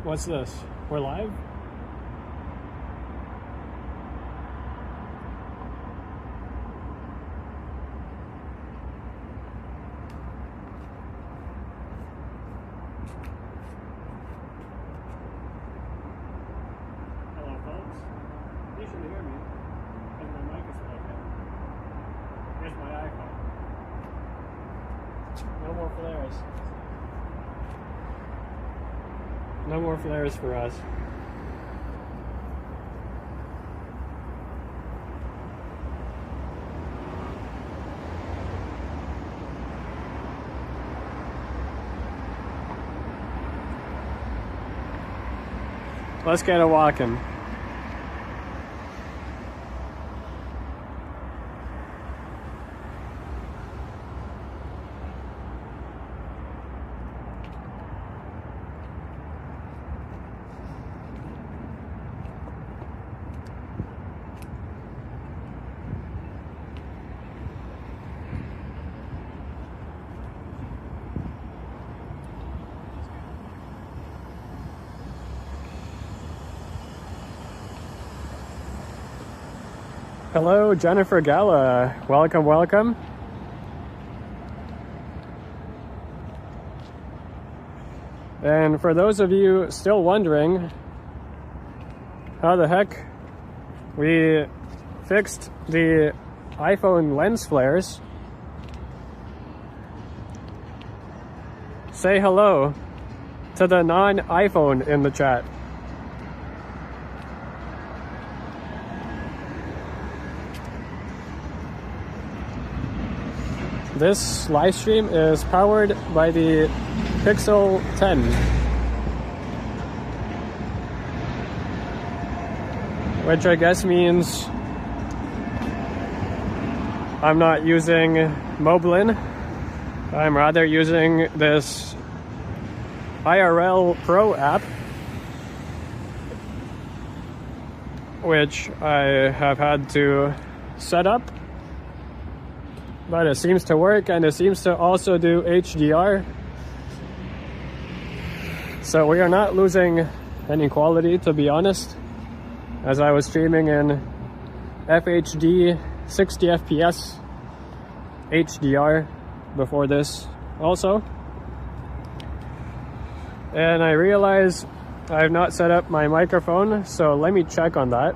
What's this? We're live? Hello, folks. You should hear me because my mic is plugged in. Here's my iPhone. No more flares. No more flares for us. Let's get it walking. Hello, Jennifer Gala. Welcome, welcome. And for those of you still wondering how the heck we fixed the iPhone lens flares, say hello to the non-iPhone in the chat. This live stream is powered by the Pixel 10. Which I guess means I'm not using Moblin. I'm rather using this IRL Pro app, which I have had to set up. But it seems to work, and it seems to also do HDR. So we are not losing any quality, to be honest, as I was streaming in FHD 60 FPS HDR before this also. And I realize I have not set up my microphone, so let me check on that.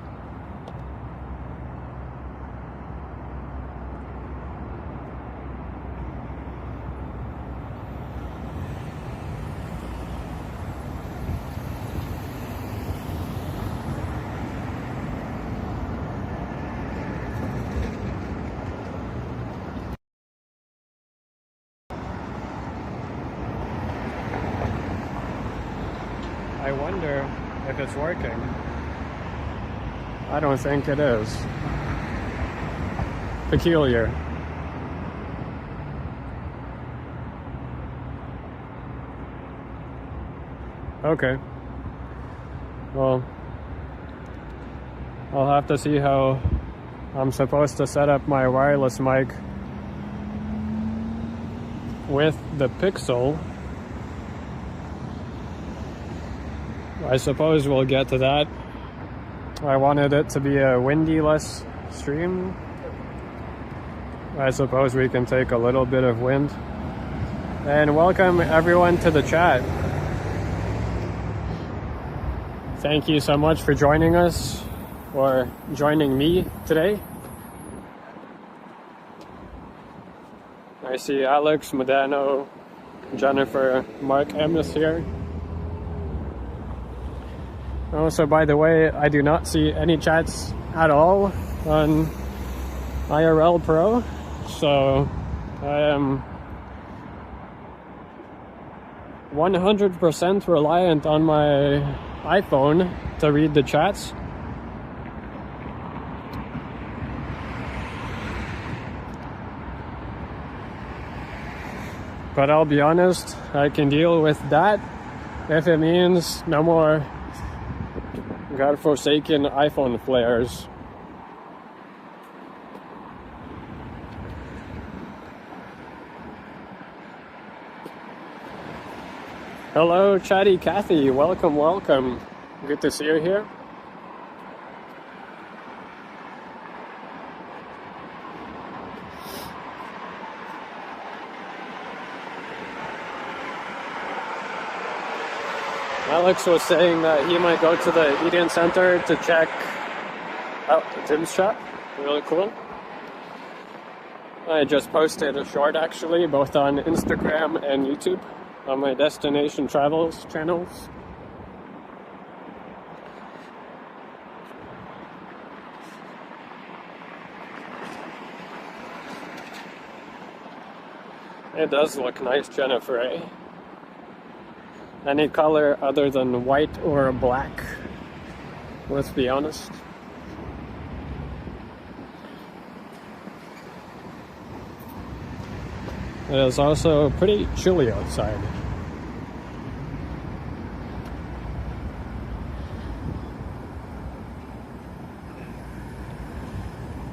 I wonder if it's working. I don't think it is. Peculiar. Okay. Well, I'll have to see how I'm supposed to set up my wireless mic with the Pixel. I suppose we'll get to that. I wanted it to be a windy-less stream. I suppose we can take a little bit of wind. And welcome everyone to the chat. Thank you so much for joining us, or joining me today. I see Alex, Modano, Jennifer, Mark M is here. Also, by the way, I do not see any chats at all on IRL Pro, so I am 100% reliant on my iPhone to read the chats. But I'll be honest, I can deal with that if it means no more godforsaken iPhone flares. Hello, Chatty Cathy. Welcome, welcome. Good to see you here. Alex was saying that he might go to the Eden Center to check out Tim's shop. Really cool. I just posted a short actually, both on Instagram and YouTube on my Destination Travels channels. It does look nice, Jennifer, eh? Any color other than white or black, let's be honest. It is also pretty chilly outside.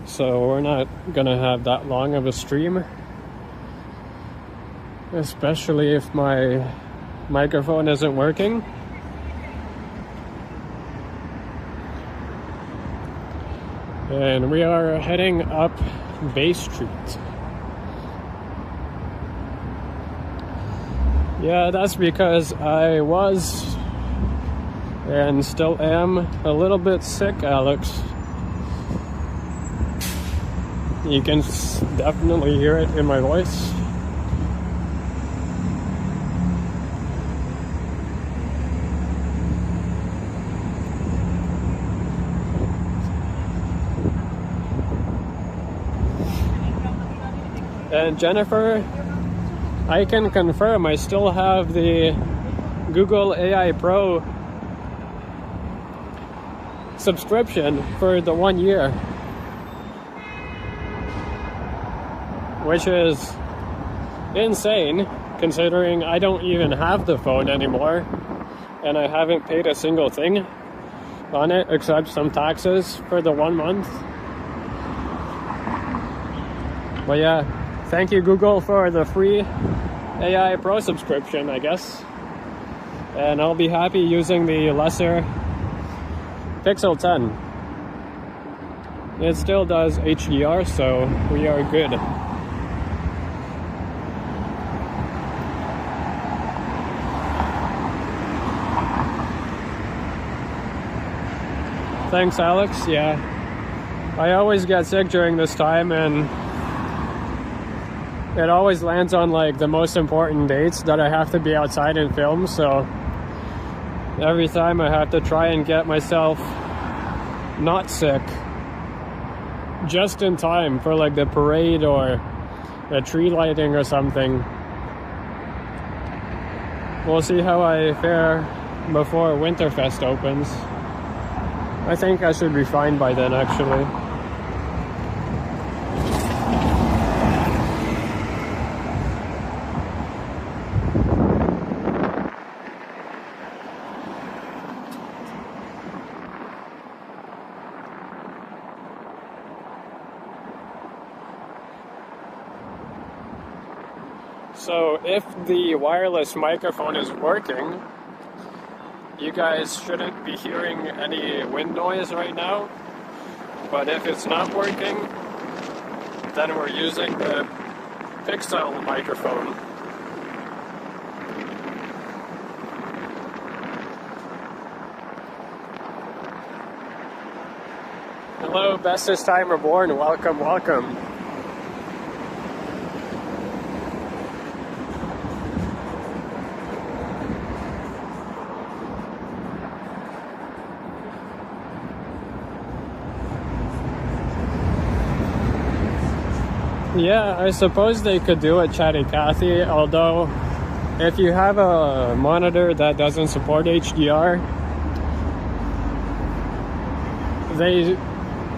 So we're not gonna have that long of a stream, especially if my microphone isn't working. And we are heading up Bay Street. Yeah, that's because I was and still am a little bit sick, Alex. You can definitely hear it in my voice. And Jennifer, I can confirm I still have the Google AI Pro subscription for the 1 year, which is insane considering I don't even have the phone anymore and I haven't paid a single thing on it except some taxes for the 1 month. But yeah, thank you Google for the free AI Pro subscription, I guess. And I'll be happy using the lesser Pixel 10. It still does HDR, so we are good. Thanks, Alex. Yeah, I always get sick during this time, and it always lands on like the most important dates that I have to be outside and film, so every time I have to try and get myself not sick just in time for like the parade or a tree lighting or something. We'll see how I fare before Winterfest opens. I think I should be fine by then, actually. So if the wireless microphone is working, you guys shouldn't be hearing any wind noise right now. But if it's not working, then we're using the Pixel microphone. Hello, bestest timer born. Welcome, welcome. Yeah, I suppose they could do it, Chatty Cathy, although if you have a monitor that doesn't support HDR,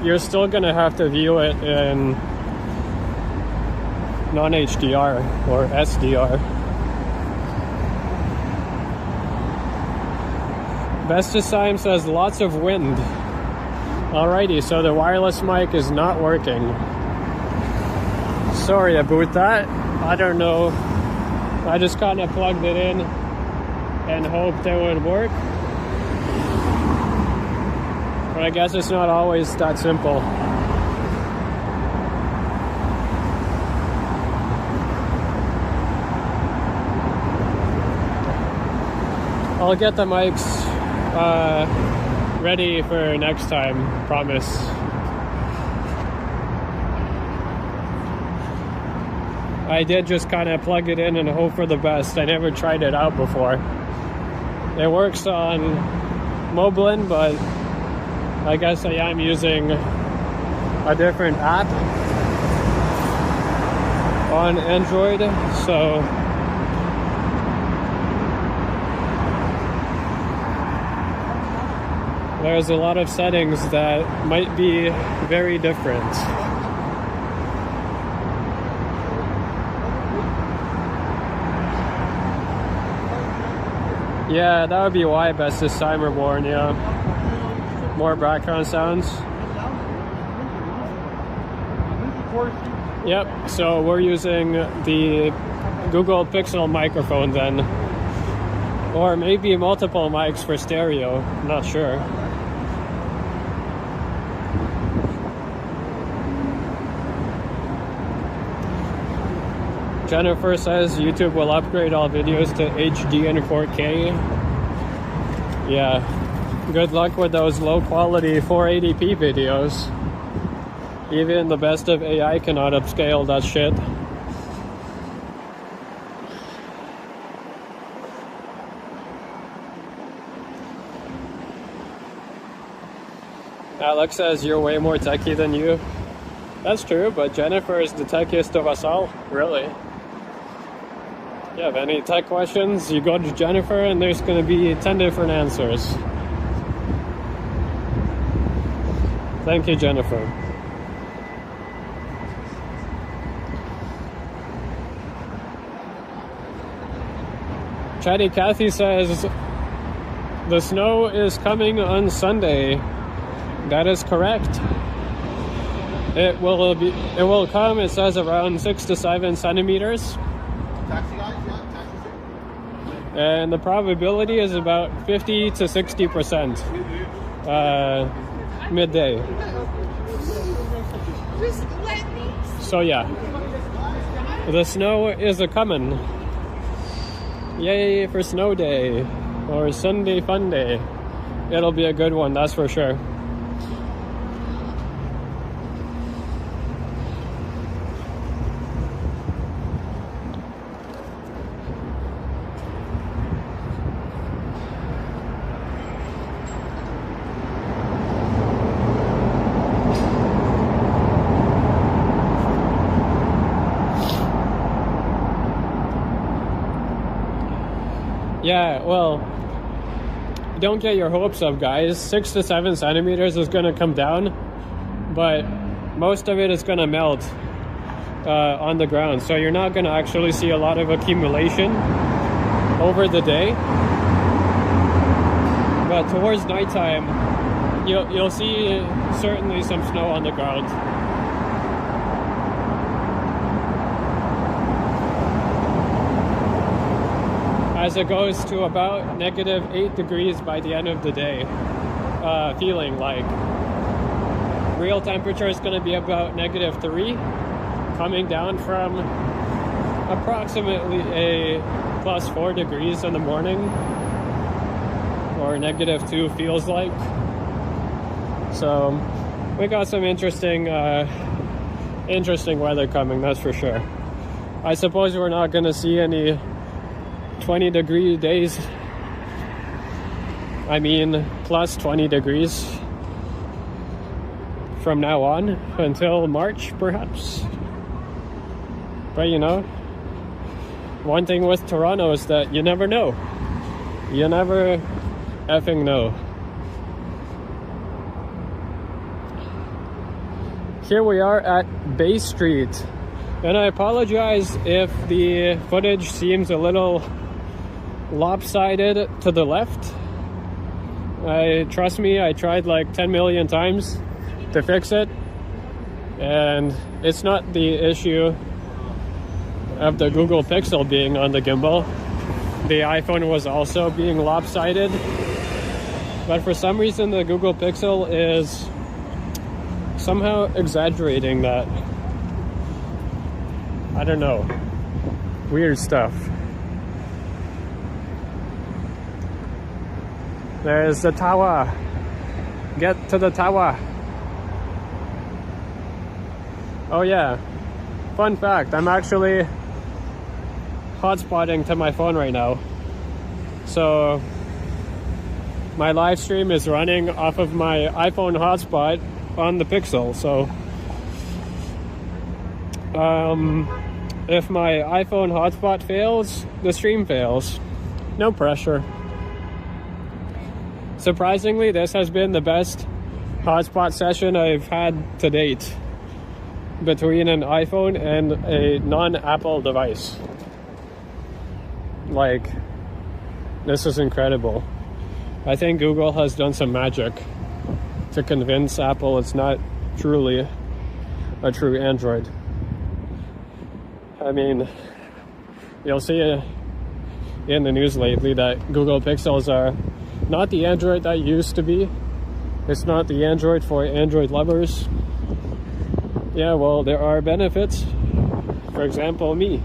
you're still gonna have to view it in non-HDR or SDR. Bestest Time says lots of wind. Alrighty, so the wireless mic is not working. Sorry about that. I don't know. I just kind of plugged it in and hoped it would work. But I guess it's not always that simple. I'll get the mics ready for next time, promise. I did just kind of plug it in and hope for the best. I never tried it out before. It works on Moblin, but I guess I am using a different app on Android, so there's a lot of settings that might be very different. Yeah, that would be why best this time we're born, yeah. More background sounds. Yep, so we're using the Google Pixel microphone then. Or maybe multiple mics for stereo, I'm not sure. Jennifer says YouTube will upgrade all videos to HD and 4K. Yeah, good luck with those low quality 480p videos. Even the best of AI cannot upscale that shit. Alex says you're way more techie than you. That's true, but Jennifer is the techiest of us all, really. If you have any tech questions, you go to Jennifer and there's going to be 10 different answers. Thank you, Jennifer. Chatty Cathy says the snow is coming on Sunday. That is correct. It will come, it says, around 6 to 7 centimeters. And the probability is about 50 to 60% midday. So yeah, the snow is a-coming. Yay for snow day, or Sunday fun day. It'll be a good one, that's for sure. Yeah, well, don't get your hopes up, guys. 6 to 7 centimeters is going to come down, but most of it is going to melt on the ground. So you're not going to actually see a lot of accumulation over the day. But towards nighttime, you'll see certainly some snow on the ground. As it goes to about -8 degrees by the end of the day, feeling like. Real temperature is going to be about -3, coming down from approximately a +4 degrees in the morning, or -2 feels like. So we got some interesting weather coming, that's for sure. I suppose we're not going to see any 20-degree days. I mean, plus 20 degrees from now on until March, perhaps. But you know, one thing with Toronto is that you never know. You never effing know. Here we are at Bay Street, and I apologize if the footage seems a little lopsided to the left. Trust me, I tried like 10 million times to fix it, and it's not the issue of the Google Pixel being on the gimbal. the iPhone was also being lopsided. But for some reason, the Google Pixel is somehow exaggerating that. I don't know. Weird stuff. There's the tower. Get to the tower. Oh yeah. Fun fact, I'm actually hotspotting to my phone right now. So my live stream is running off of my iPhone hotspot on the Pixel. So if my iPhone hotspot fails, the stream fails. No pressure. Surprisingly, this has been the best hotspot session I've had to date between an iPhone and a non-Apple device. Like, this is incredible. I think Google has done some magic to convince Apple it's not truly a true Android. I mean, you'll see in the news lately that Google Pixels are not the Android that used to be. It's not the Android for Android lovers. Yeah, well, there are benefits. For example, me,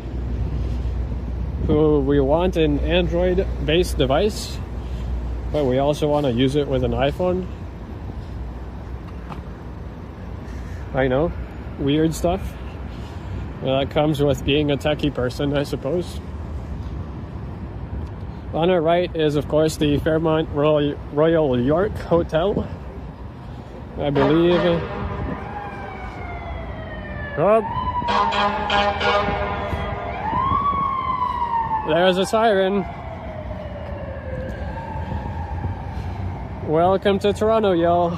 who we want an Android-based device, but we also want to use it with an iPhone. I know, weird stuff. Well, that comes with being a techie person, I suppose. On our right is, of course, the Fairmont Royal York Hotel. I believe. Oh. There's a siren. Welcome to Toronto, y'all.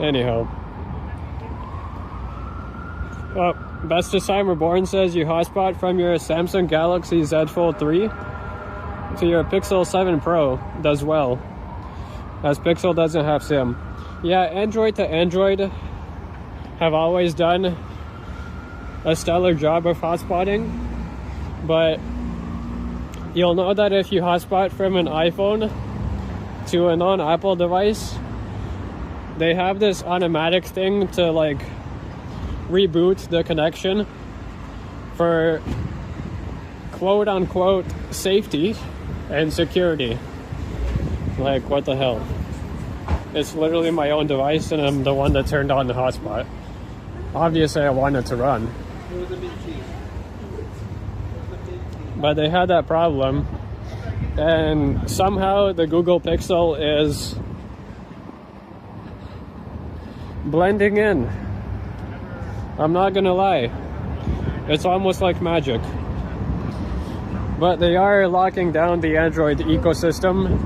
Anyhow. Oh, Bestest Timer Born says you hotspot from your Samsung Galaxy Z Fold 3 to your Pixel 7 Pro. Does well, as Pixel doesn't have SIM. Yeah, Android to Android have always done a stellar job of hotspotting, but you'll know that if you hotspot from an iPhone to a non-Apple device, they have this automatic thing to like reboot the connection for quote-unquote safety and security. Like, what the hell? It's literally my own device and I'm the one that turned on the hotspot. Obviously I want it to run, but they had that problem, and somehow the Google Pixel is blending in. I'm not gonna lie, it's almost like magic. But they are locking down the Android ecosystem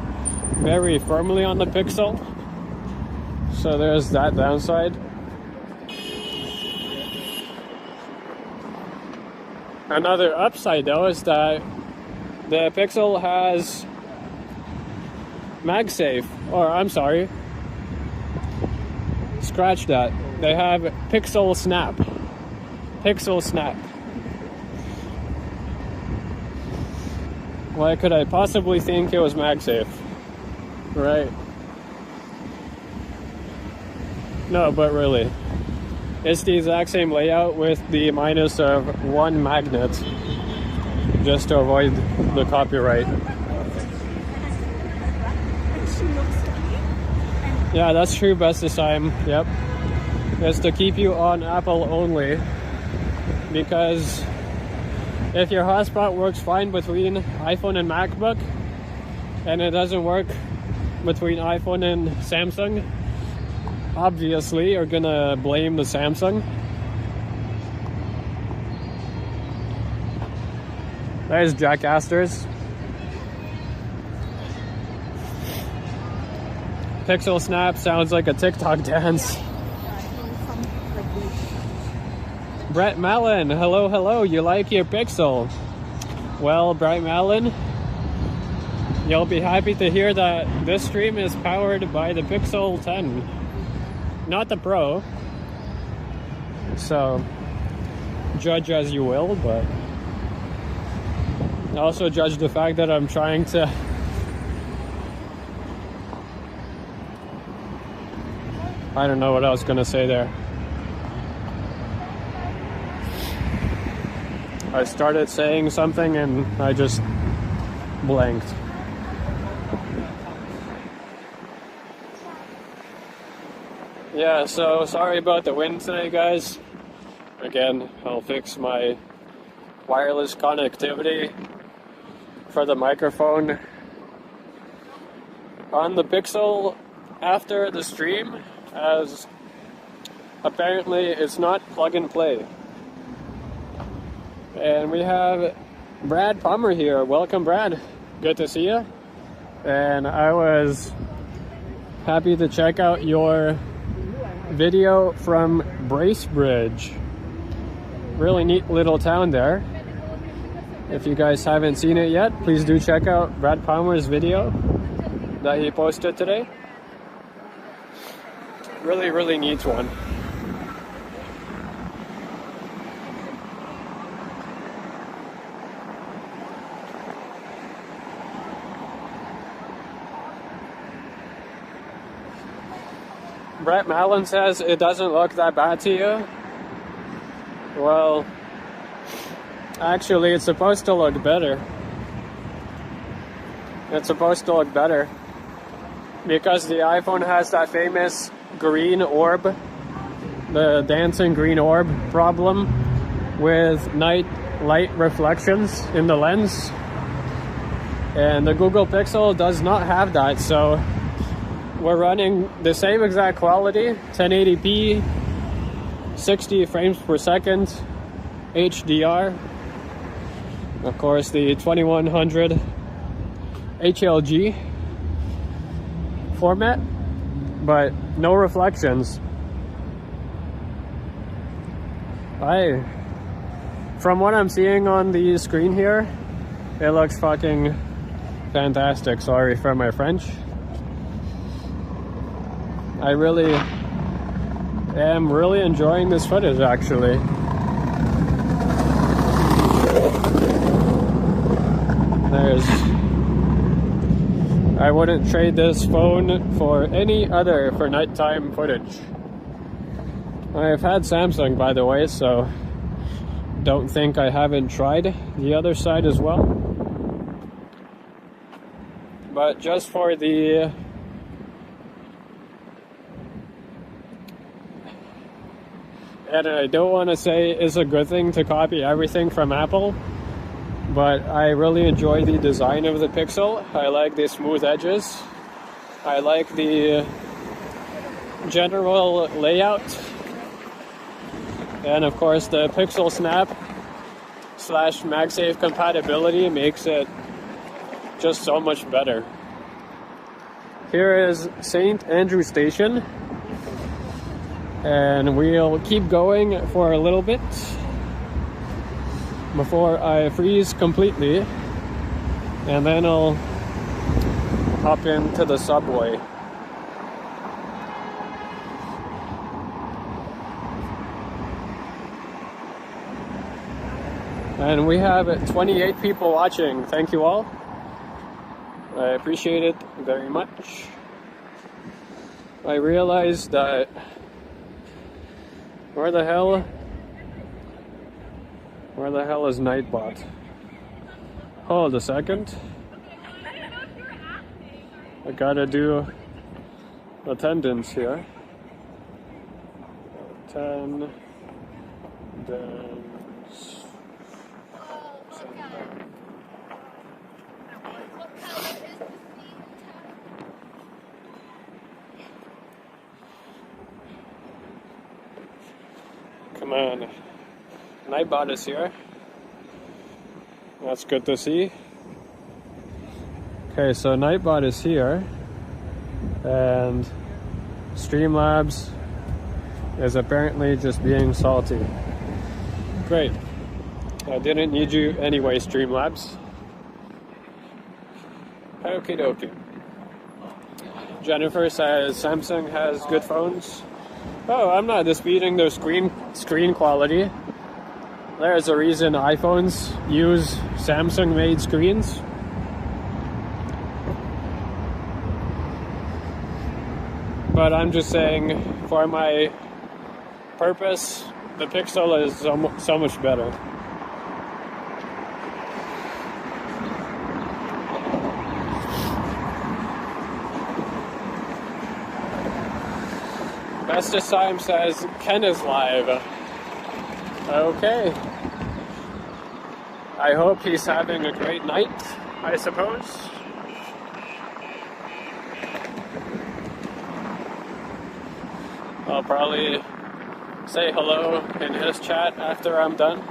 very firmly on the Pixel, so there's that downside. Another upside though is that the Pixel has MagSafe, or I'm sorry, scratch that. They have Pixel Snap. Pixel Snap. Why could I possibly think it was MagSafe? Right? No, but really. It's the exact same layout with the minus of one magnet, just to avoid the copyright. Yeah, that's true, Bestest Time. Yep. It's to keep you on Apple only, because if your hotspot works fine between iPhone and MacBook, and it doesn't work between iPhone and Samsung, obviously you're gonna blame the Samsung. There's Jackasters. Pixel Snap sounds like a TikTok dance. Brett Mallon, hello, hello, you like your Pixel? Well, Brett Mallon, you'll be happy to hear that this stream is powered by the Pixel 10, not the Pro. So, judge as you will, but also judge the fact that I'm trying to I don't know what I was gonna say there. I started saying something and I just blanked. Yeah, so sorry about the wind today, guys. Again, I'll fix my wireless connectivity for the microphone on the Pixel after the stream, as apparently it's not plug and play. And we have Brad Palmer here. Welcome, Brad. Good to see you. And I was happy to check out your video from Bracebridge. Really neat little town there. If you guys haven't seen it yet, please do check out Brad Palmer's video that he posted today. Really neat one. Brett Mallon says it doesn't look that bad to you. Well, actually it's supposed to look better. It's supposed to look better because the iPhone has that famous green orb, the dancing green orb problem with night light reflections in the lens. And the Google Pixel does not have that, so we're running the same exact quality, 1080p, 60 frames per second, HDR. Of course, the 2100 HLG format, but no reflections. From what I'm seeing on the screen here, it looks fucking fantastic. Sorry for my French. I really am enjoying this footage, actually. I wouldn't trade this phone for any other for nighttime footage. I've had Samsung, by the way, so don't think I haven't tried the other side as well. But just for the and I don't want to say it's a good thing to copy everything from Apple, but I really enjoy the design of the Pixel. I like the smooth edges. I like the general layout. And of course the Pixel Snap / MagSafe compatibility makes it just so much better. Here is St. Andrew Station. And we'll keep going for a little bit before I freeze completely, and then I'll hop into the subway. And we have 28 people watching. Thank you all. I appreciate it very much. I realized that Where the hell is Nightbot? Hold a second. I gotta do attendance here. Attendance. Come on. Nightbot is here. That's good to see. Okay, so Nightbot is here. And Streamlabs is apparently just being salty. Great. I didn't need you anyway, Streamlabs. Okie dokie. Jennifer says Samsung has good phones. Oh, I'm not disputing their screen quality. there's a reason iPhones use Samsung made screens. But I'm just saying, for my purpose, the Pixel is so much better. Bestest Time says Ken is live. Okay. I hope he's having a great night, I suppose. I'll probably say hello in his chat after I'm done.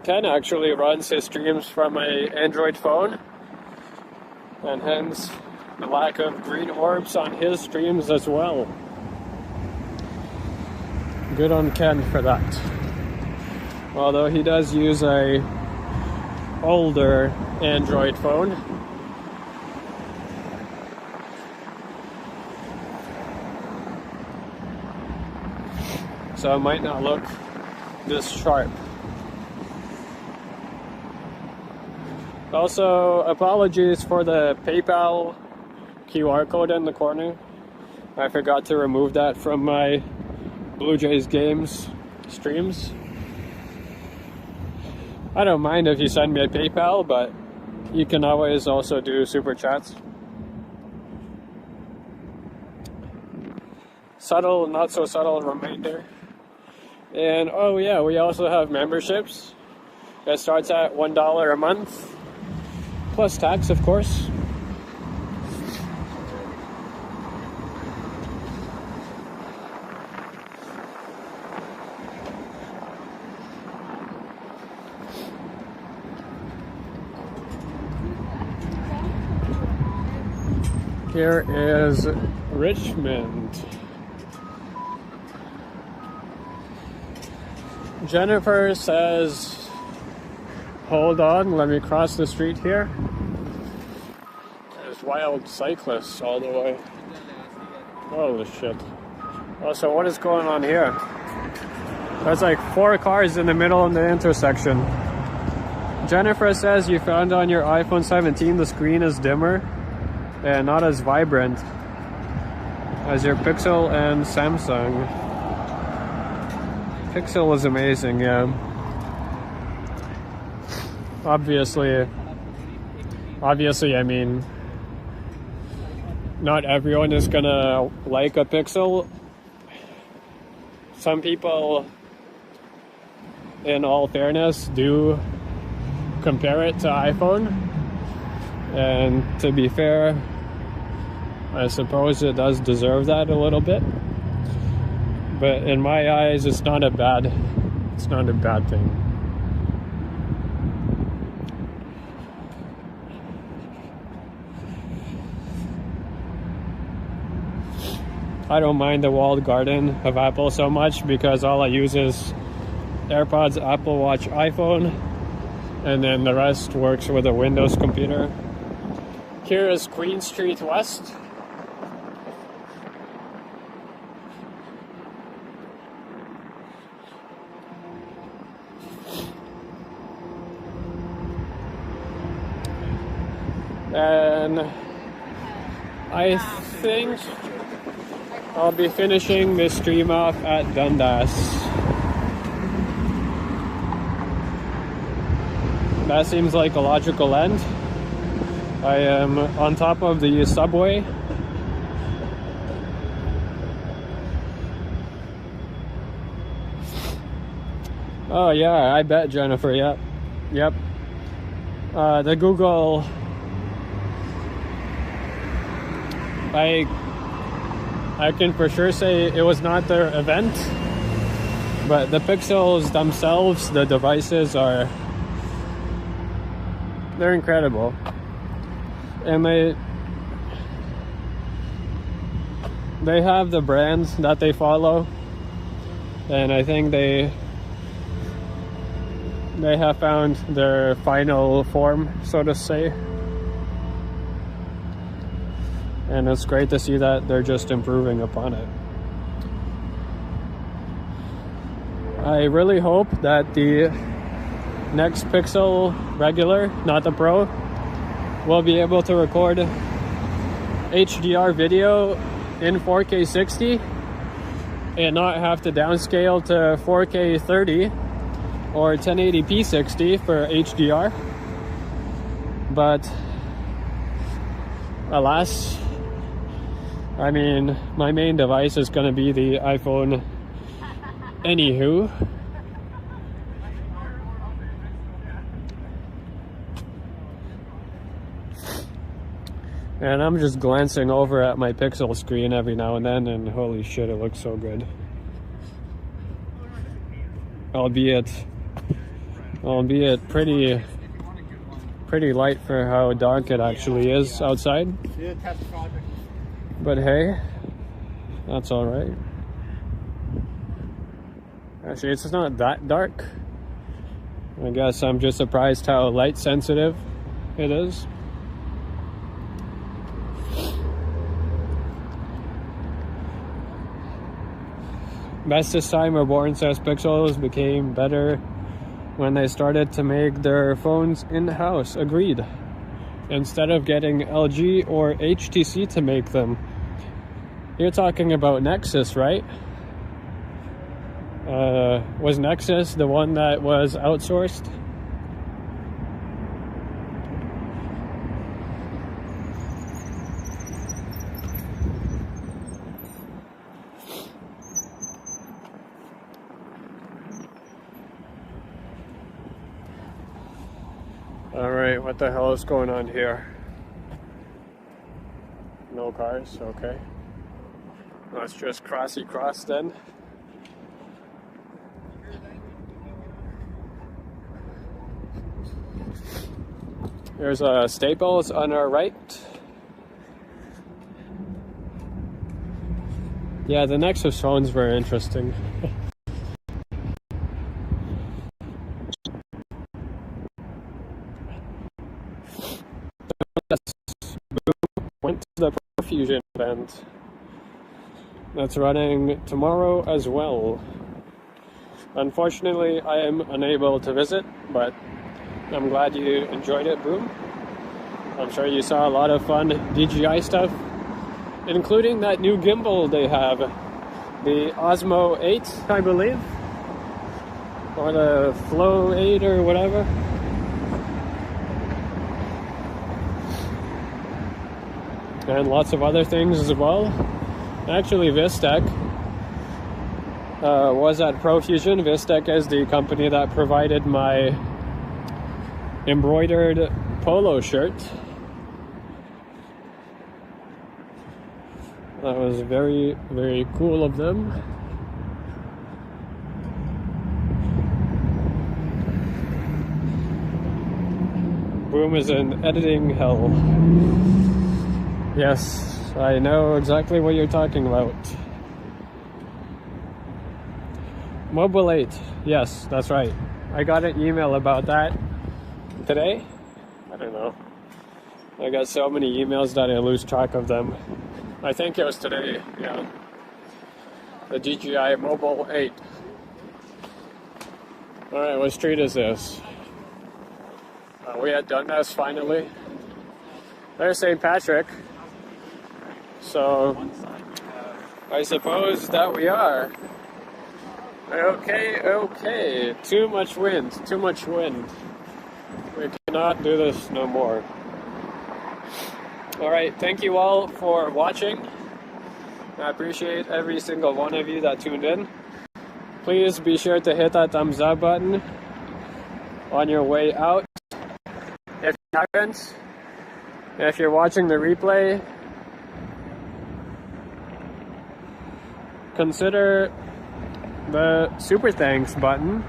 Ken actually runs his streams from an Android phone, and hence the lack of green orbs on his streams as well. Good on Ken for that. Although he does use a older Android phone. So it might not look this sharp. Also, apologies for the PayPal QR code in the corner. I forgot to remove that from my Blue Jays games streams. I don't mind if you send me a PayPal, but you can always also do super chats. Subtle, not so subtle reminder. And oh yeah, we also have memberships. It starts at $1 a month, plus tax, of course. Here is Richmond. Jennifer says, hold on, let me cross the street here. There's wild cyclists all the way. Holy shit. Oh, so what is going on here? There's like 4 cars in the middle of the intersection. Jennifer says you found on your iPhone 17 the screen is dimmer and not as vibrant as your Pixel and Samsung. Pixel is amazing, yeah. Obviously, I mean, not everyone is gonna like a Pixel. Some people, in all fairness, do compare it to iPhone. And to be fair, I suppose it does deserve that a little bit. But in my eyes, it's not a bad thing. I don't mind the walled garden of Apple so much because all I use is AirPods, Apple Watch, iPhone, and then the rest works with a Windows computer. Here is Queen Street West. And I think I'll be finishing this stream off at Dundas. That seems like a logical end. I am on top of the subway. Oh yeah, I bet, Jennifer, yep. The Google, I can for sure say it was not their event, but the Pixels themselves, the devices they're incredible. And they have the brands that they follow, and I think they have found their final form, so to say. And it's great to see that they're just improving upon it. I really hope that the next Pixel regular, not the Pro, will be able to record HDR video in 4K 60 and not have to downscale to 4K 30 or 1080p 60 for HDR. But alas, I mean, my main device is going to be the iPhone anywho. And I'm just glancing over at my Pixel screen every now and then, and holy shit, it looks so good. Albeit pretty light for how dark it actually is outside. But hey, that's all right. Actually, it's not that dark. I guess I'm just surprised how light sensitive it is. Bestest time we're born, says Pixels, became better when they started to make their phones in-house. Agreed. Instead of getting LG or HTC to make them. You're talking about Nexus, right? Was Nexus the one that was outsourced? Alright, what the hell is going on here? No cars, okay. Let's just crossy cross then. There's a Staples on our right. Yeah, the Nexus phone's very interesting. Went to the Profusion event that's running tomorrow as well. Unfortunately, I am unable to visit, but I'm glad you enjoyed it, Boom. I'm sure you saw a lot of fun DJI stuff, including that new gimbal they have, the Osmo 8, I believe, or the Flow 8 or whatever. And lots of other things as well. Actually, Vistec was at Profusion. Vistec is the company that provided my embroidered polo shirt. That was very, very cool of them. Boom is in editing hell. Yes, I know exactly what you're talking about. Mobile 8, yes, that's right. I got an email about that today. I don't know. I got so many emails that I lose track of them. I think it was today, yeah. The DJI Mobile 8. Alright, what street is this? We had Dundas finally. There's St. Patrick. So, I suppose that we are. Okay. Too much wind. We cannot do this no more. Alright, thank you all for watching. I appreciate every single one of you that tuned in. Please be sure to hit that thumbs up button on your way out. If you haven't, if you're watching the replay, consider the super thanks button.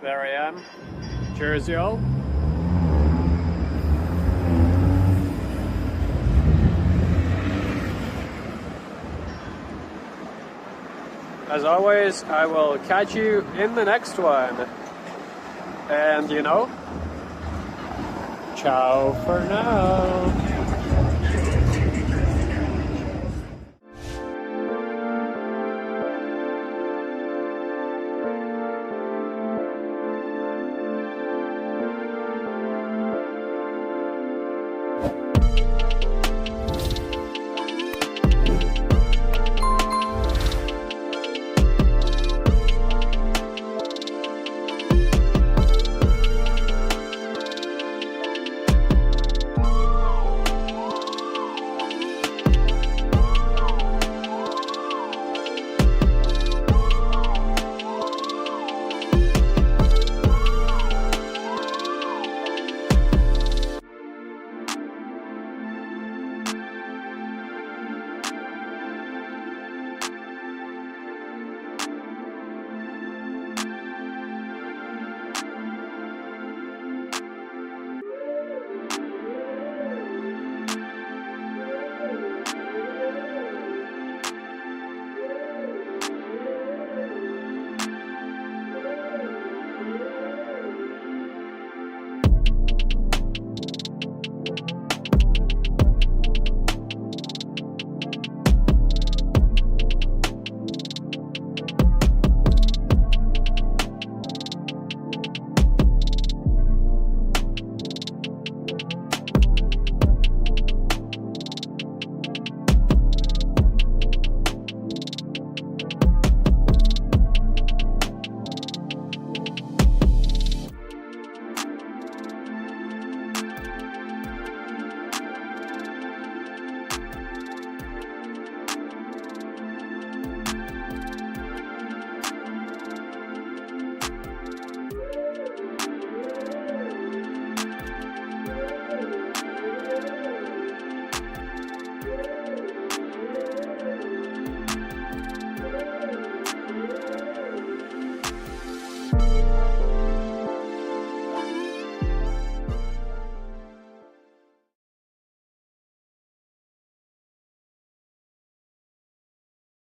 There I am. Cheers, y'all. As always, I will catch you in the next one. And you know, ciao for now.